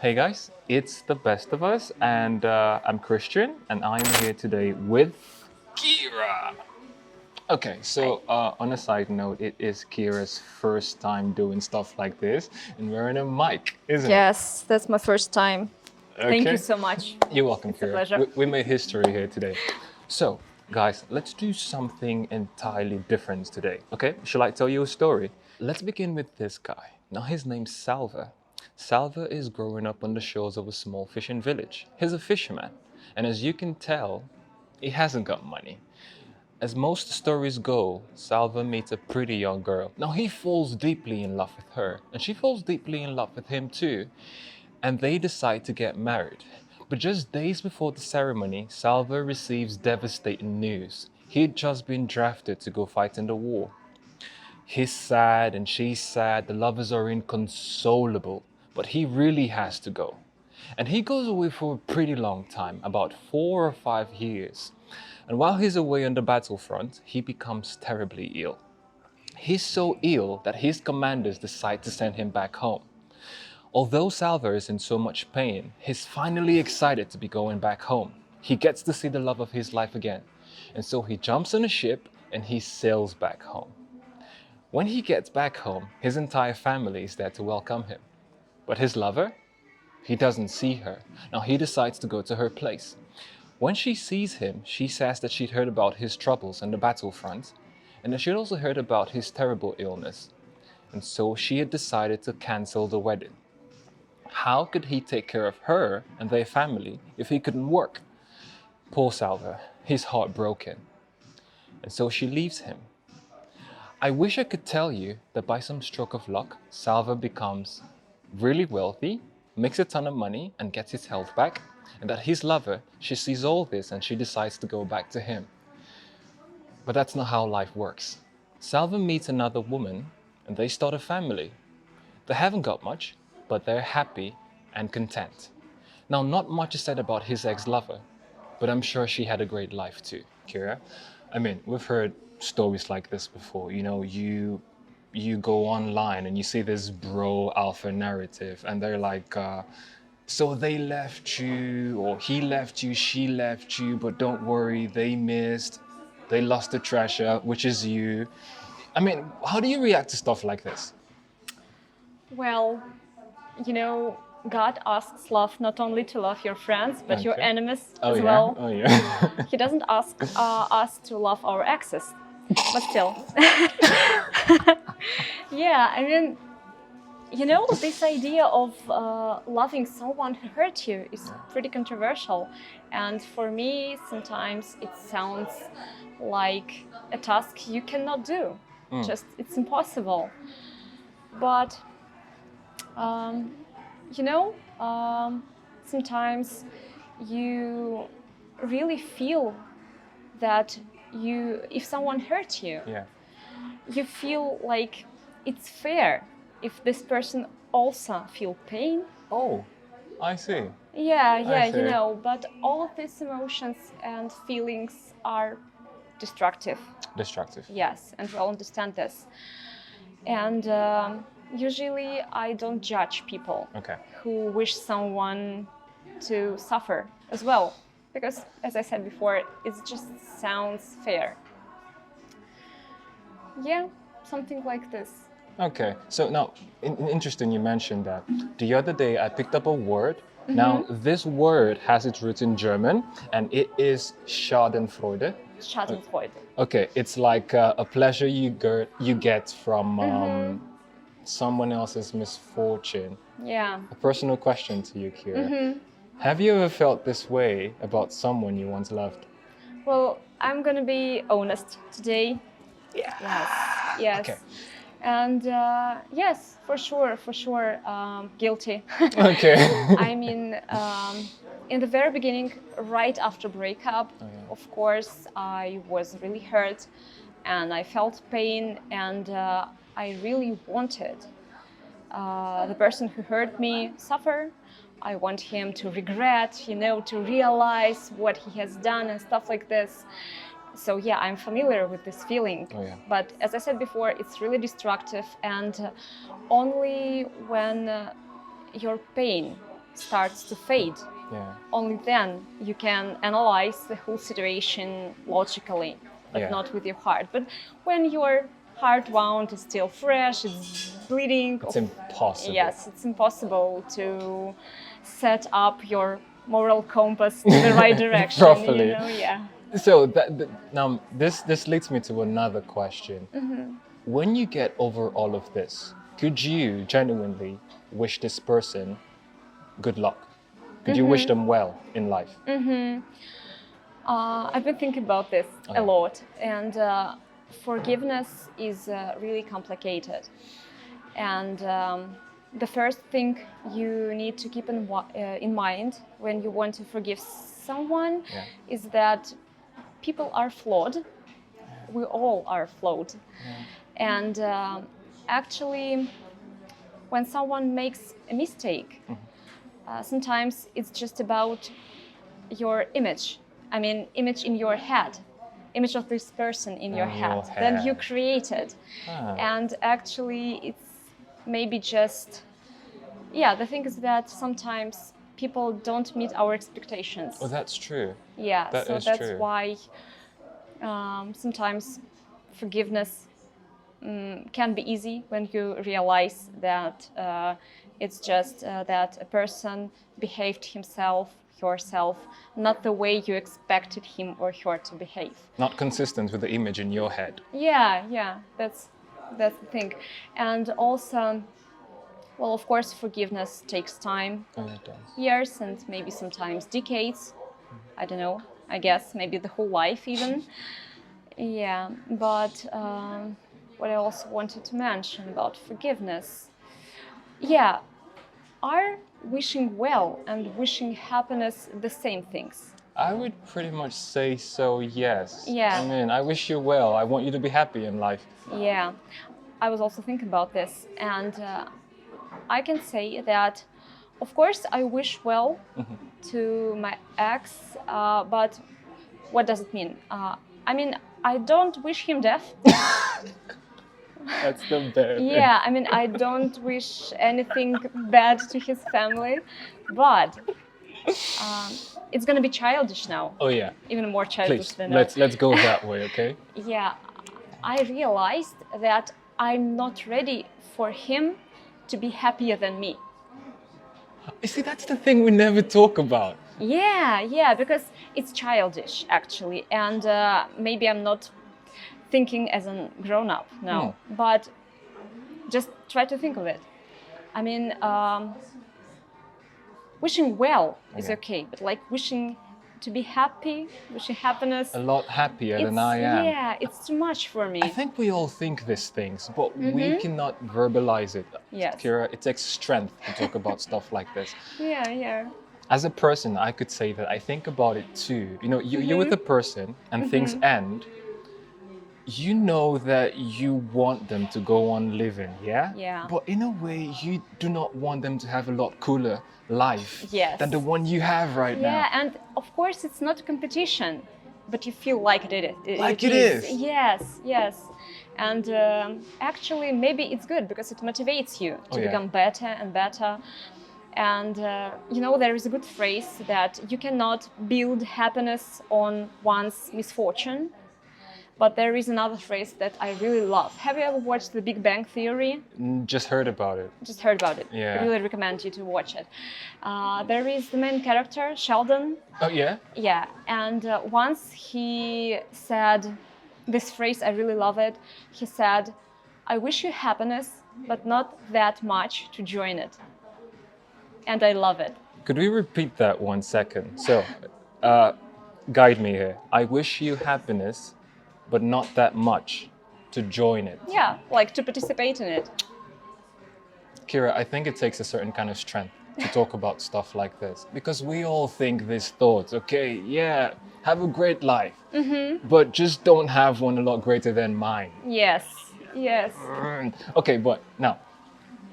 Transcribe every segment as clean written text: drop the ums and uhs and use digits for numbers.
Hey guys, it's the best of us, and I'm Christian, and I'm here today with Kira. Okay, Hi. so on a side note, it is Kira's first time doing stuff like this, and we're in a mic, isn't it? Yes, that's my first time. Thank you Okay, so much. you're welcome, It's a Kira. pleasure. We made history here today. So, guys, let's do something entirely different today. Okay, shall I tell you a story? Let's begin with this guy. Now, his name's Salva. Salva is growing up on the shores of a small fishing village. He's a fisherman, and as you can tell, he hasn't got money. As most stories go, Salva meets a pretty young girl. Now, he falls deeply in love with her, and she falls deeply in love with him too, and they decide to get married. But just days before the ceremony, Salva receives devastating news. He'd just been drafted to go fight in the war. He's sad and she's sad, the lovers are inconsolable, but he really has to go. And he goes away for a pretty long time, about 4 or 5 years. And while he's away on the battlefront, he becomes terribly ill. He's so ill that his commanders decide to send him back home. Although Salva is in so much pain, he's finally excited to be going back home. He gets to see the love of his life again. And so he jumps on a ship and he sails back home. When he gets back home, his entire family is there to welcome him. But his lover? He doesn't see her. Now he decides to go to her place. When she sees him, she says that she'd heard about his troubles on the battlefront, and that she'd also heard about his terrible illness. And so she had decided to cancel the wedding. How could he take care of her and their family if he couldn't work? Poor Salva, he's heartbroken. And so she leaves him. I wish I could tell you that by some stroke of luck, Salva becomes really wealthy, makes a ton of money, and gets his health back, and that his lover, she sees all this and she decides to go back to him. But that's not how life works. Salva meets another woman, and they start a family. They haven't got much, but they're happy and content. Now, not much is said about his ex-lover, but I'm sure she had a great life too, Kira. I mean, we've heard stories like this before. You know, you go online and you see this bro alpha narrative, and they're like, so they left you, or he left you, she left you, but don't worry, they lost the treasure, which is you. I mean, how do you react to stuff like this? Well, you know, God asks love not only to love your friends, but your Okay. enemies Oh as yeah, well. oh yeah. He doesn't ask us to love our exes, but still. Yeah, I mean, you know, this idea of loving someone who hurt you is pretty controversial. And for me, sometimes it sounds like a task you cannot do. Just, it's impossible. But, um, you know, sometimes you really feel that if someone hurt you, Yeah. you feel like it's fair if this person also feel pain. Oh, I see. Yeah, see. you know, but all of these emotions and feelings are destructive. Destructive. Yes, and we all understand this. And usually I don't judge people Okay. who wish someone to suffer as well, because as I said before, it just sounds fair. Yeah, something like this. Okay. So now, interesting you mentioned that. The other day I picked up a word. Now, this word has its roots in German, and it is Schadenfreude. Schadenfreude. Okay, it's like a pleasure you get from someone else's misfortune. Yeah. A personal question to you, Kira. Have you ever felt this way about someone you once loved? Well, I'm gonna be honest today. Yeah. Yes. Okay. And yes, for sure, guilty. Okay. I mean, in the very beginning, right after breakup, of course, I was really hurt, and I felt pain, and I really wanted the person who hurt me suffer. I want him to regret, you know, to realize what he has done and stuff like this. So yeah, I'm familiar with this feeling. Oh, yeah. But as I said before, it's really destructive, and only when your pain starts to fade. Yeah. Only then you can analyze the whole situation logically, but Yeah. not with your heart. But when your heart wound is still fresh, it's bleeding. It's impossible. Yes, it's impossible to set up your moral compass in the right direction. Properly. Yeah. So now this leads me to another question. When you get over all of this, could you genuinely wish this person good luck? Could you wish them well in life? I've been thinking about this a lot, and forgiveness is really complicated. And the first thing you need to keep in mind when you want to forgive someone is that people are flawed. We all are flawed. And actually, when someone makes a mistake, sometimes it's just about your image. I mean, image in your head, image of this person in your head. Then you create it. And actually, it's maybe just, the thing is that sometimes people don't meet our expectations. Oh, that's true. Yeah, that's true. Why sometimes forgiveness can be easy when you realize that it's just that a person behaved herself not the way you expected him or her to behave. Not consistent with the image in your head. Yeah, that's the thing. And also, well, of course, forgiveness takes time. Oh, it does. Years and maybe sometimes decades. I don't know. I guess maybe the whole life even. Yeah, but what I also wanted to mention about forgiveness. Yeah, are wishing well and wishing happiness the same things? I would pretty much say so, yes. Yeah. I mean, I wish you well. I want you to be happy in life. Yeah, I was also thinking about this, and I can say that, of course, I wish well to my ex, but what does it mean? I mean, I don't wish him death. That's the bad. Yeah, I mean, I don't wish anything bad to his family, but it's gonna be childish now. Oh yeah. Even more childish Please, than let's go that way, okay? Yeah, I realized that I'm not ready for him to be happier than me. You see, that's the thing we never talk about. Yeah, because it's childish actually, and maybe I'm not thinking as a grown-up now, but just try to think of it. I mean, wishing well is okay, but like wishing to be happy, wishing happiness. A lot happier than I am. Yeah, it's too much for me. I think we all think these things, but we cannot verbalize it. Yes. Kira, it takes strength to talk about stuff like this. Yeah. As a person, I could say that I think about it too. You know, you're with a person and things end. You know that you want them to go on living, yeah? Yeah. But in a way, you do not want them to have a lot cooler life than the one you have right now. Yeah, and of course it's not a competition, but you feel like it is. Like it is. Yes. And actually, maybe it's good because it motivates you to become better and better. And you know, there is a good phrase that you cannot build happiness on one's misfortune. But there is another phrase that I really love. Have you ever watched The Big Bang Theory? Just heard about it. Yeah. I really recommend you to watch it. There is the main character, Sheldon. Oh, yeah? Yeah, and once he said this phrase, I really love it. He said, I wish you happiness, but not that much to join it. And I love it. Could we repeat that 1 second? So, guide me here. I wish you happiness, but not that much to join it. Yeah, like to participate in it. Kira, I think it takes a certain kind of strength to talk about stuff like this, because we all think these thoughts, okay, yeah, have a great life, but just don't have one a lot greater than mine. Yes. Okay, but now,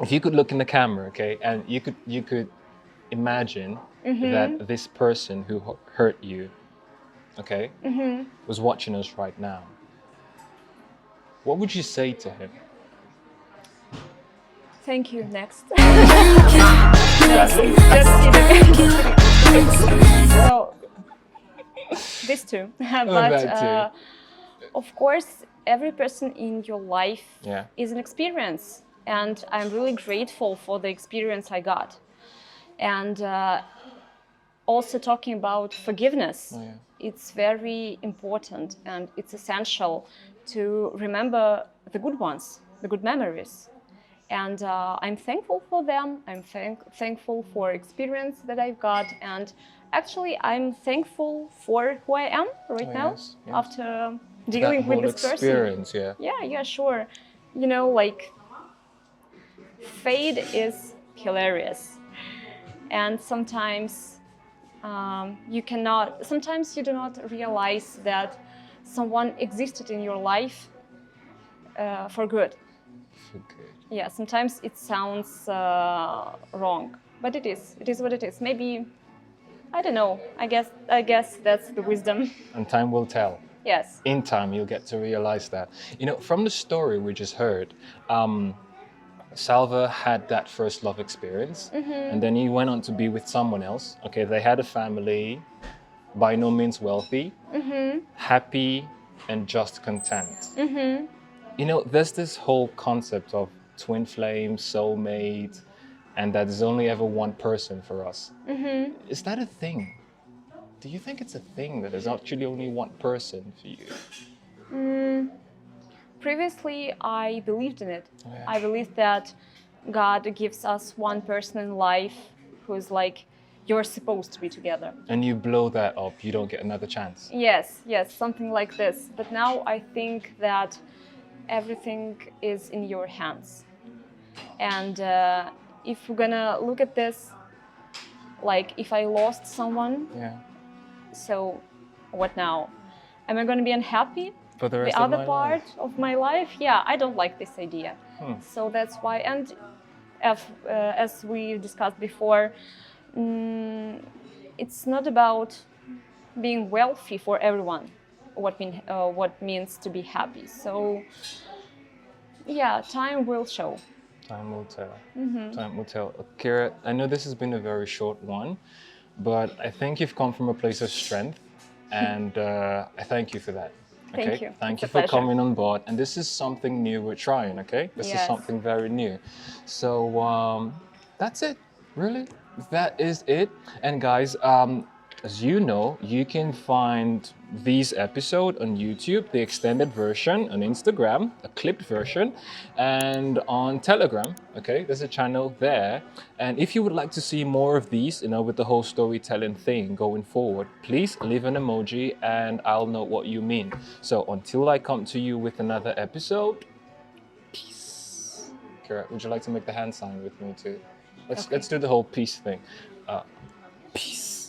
if you could look in the camera, okay, and you could imagine that this person who hurt you, okay, was watching us right now, what would you say to him? Thank you. Next. Exactly. Just kidding. So this too, but that too. of course, every person in your life Yeah. is an experience, and I'm really grateful for the experience I got. And also talking about forgiveness, Oh, yeah. it's very important and it's essential to remember the good ones, the good memories. And I'm thankful for them. I'm thankful for experience that I've got, and actually I'm thankful for who I am right Oh, now yes, yes. after That dealing with whole this person. experience, yeah. Yeah, sure. You know, like fate is hilarious, and sometimes sometimes you do not realize that someone existed in your life for good. For good. Yeah, sometimes it sounds wrong, but it is. It is what it is. Maybe, I don't know. I guess that's the wisdom. And time will tell. Yes. In time, you'll get to realize that. You know, from the story we just heard, Salva had that first love experience, and then he went on to be with someone else. Okay, they had a family, by no means wealthy, happy, and just content. You know, there's this whole concept of twin flame, soulmate, and that there's only ever one person for us. Is that a thing? Do you think it's a thing that there's actually only one person for you? Previously, I believed in it. Oh, yeah. I believed that God gives us one person in life who's like, you're supposed to be together. And you blow that up, you don't get another chance. Yes, something like this. But now I think that everything is in your hands. And if we're gonna look at this, like if I lost someone, Yeah. so what now? Am I gonna be unhappy? For the rest The of other my part life. of my life, yeah, I don't like this idea. So that's why, and as we discussed before, it's not about being wealthy for everyone, what means to be happy. So yeah, time will show. Time will tell. Time will tell. Kira, I know this has been a very short one, but I think you've come from a place of strength, and I thank you for that. Okay? Thank you. Thank It's you a for pleasure. coming on board. And this is something new we're trying, okay? This is Yes. something very new. So that's it, really. That is it. And guys, as you know, you can find these episodes on YouTube, the extended version on Instagram, a clipped version, and on Telegram. Okay, there's a channel there. And if you would like to see more of these, you know, with the whole storytelling thing going forward, please leave an emoji and I'll know what you mean. So until I come to you with another episode, peace. Kira, would you like to make the hand sign with me too? Let's do the whole peace thing. Peace.